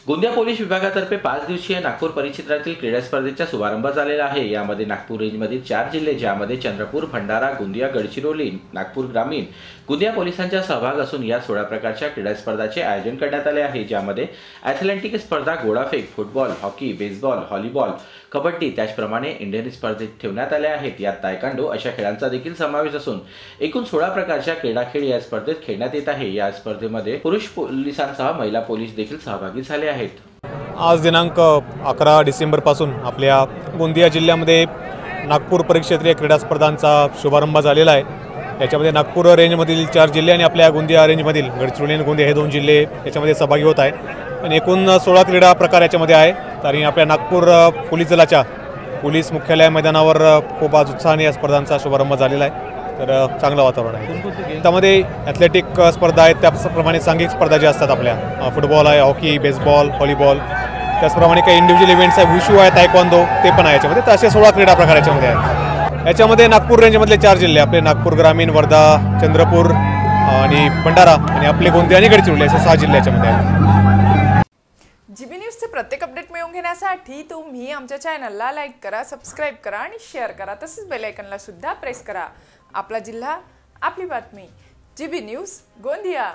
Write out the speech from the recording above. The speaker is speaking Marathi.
गोंदिया पोलीस विभागातर्फे 5 दिवसीय नागपूर परिक्षेत्रातील क्रीडा स्पर्धेचा शुभारंभ झालेला आहे। यामध्ये नागपूर रेंजमधील 4 जिल्हे ज्यामध्ये चंद्रपूर, भंडारा, गोंदिया, गडचिरोली, नागपूर ग्रामीण, गोंदिया पोलिसांचा सहभाग असून या 16 प्रकारच्या क्रीडा स्पर्धांचे आयोजन करण्यात आले आहे। ज्यामध्ये ॲथलेटिक स्पर्धा, गोळाफेक, football, hockey, baseball, volleyball, kabaddi त्याचप्रमाणे इंडियन स्पर्धेत ठेवण्यात आले आहेत। यात तायकांडो अशा खेळांचा देखील समावेश असून एकूण 16 प्रकारच्या क्रीडाखेळ या स्पर्धेत खेळण्यात येत आहे। या स्पर्धेमध्ये पुरुष पोलिसांसह महिला पोलीस देखील सहभागी झाले आहेत। आज दिनांक 11 डिसेंबर पासून आपल्या गोंदिया जिल्ह्यामध्ये नागपूर परिक्षेत्रीय क्रीडा स्पर्धांचा शुभारंभ झालेला आहे। याच्यामध्ये नागपूर रेंजमधील 4 जिल्हे आणि आपल्या गोंदिया रेंजमधील गडचिरोली आणि गोंदिया हे 2 जिल्हे याच्यामध्ये सहभागी होत आहेत आणि एकूण 16 क्रीडा प्रकार याच्यामध्ये आहे। आणि आपल्या नागपूर पोलीस दलाच्या पोलीस मुख्यालय मैदानावर खूप आज उत्साहाने या स्पर्धांचा शुभारंभ झालेला आहे। तर चांगलं वातावरण आहे। त्यामध्ये ॲथलेटिक स्पर्धा आहेत, त्याचप्रमाणे सांघिक स्पर्धा ज्या असतात आपल्या फुटबॉल आहे, हॉकी, बेसबॉल, व्हॉलीबॉल, त्याचप्रमाणे काही इंडिव्हिज्युअल इव्हेंट्स आहे, वुशू आहे, तायक्वांदो ते पण आहे याच्यामध्ये। तर असे 16 क्रीडा प्रकार याच्यामध्ये आहेत। याच्यामध्ये नागपूर रेंजमधले 4 जिल्हे आपले नागपूर ग्रामीण, वर्धा, चंद्रपूर आणि भंडारा आणि आपले गोंदिया आणि गडचिरोली असे 6 जिल्हे याच्यामध्ये आहेत। जीबी न्यूजचे प्रत्येक अपडेट मिळवून घेण्यासाठी तुम्ही आमच्या चॅनलला लाईक करा, सबस्क्राईब करा आणि शेअर करा। तसेच बेल आयकॉनला सुद्धा प्रेस करा। आपला जिल्हा, आपली बातमी, जीबी न्यूज गोंदिया।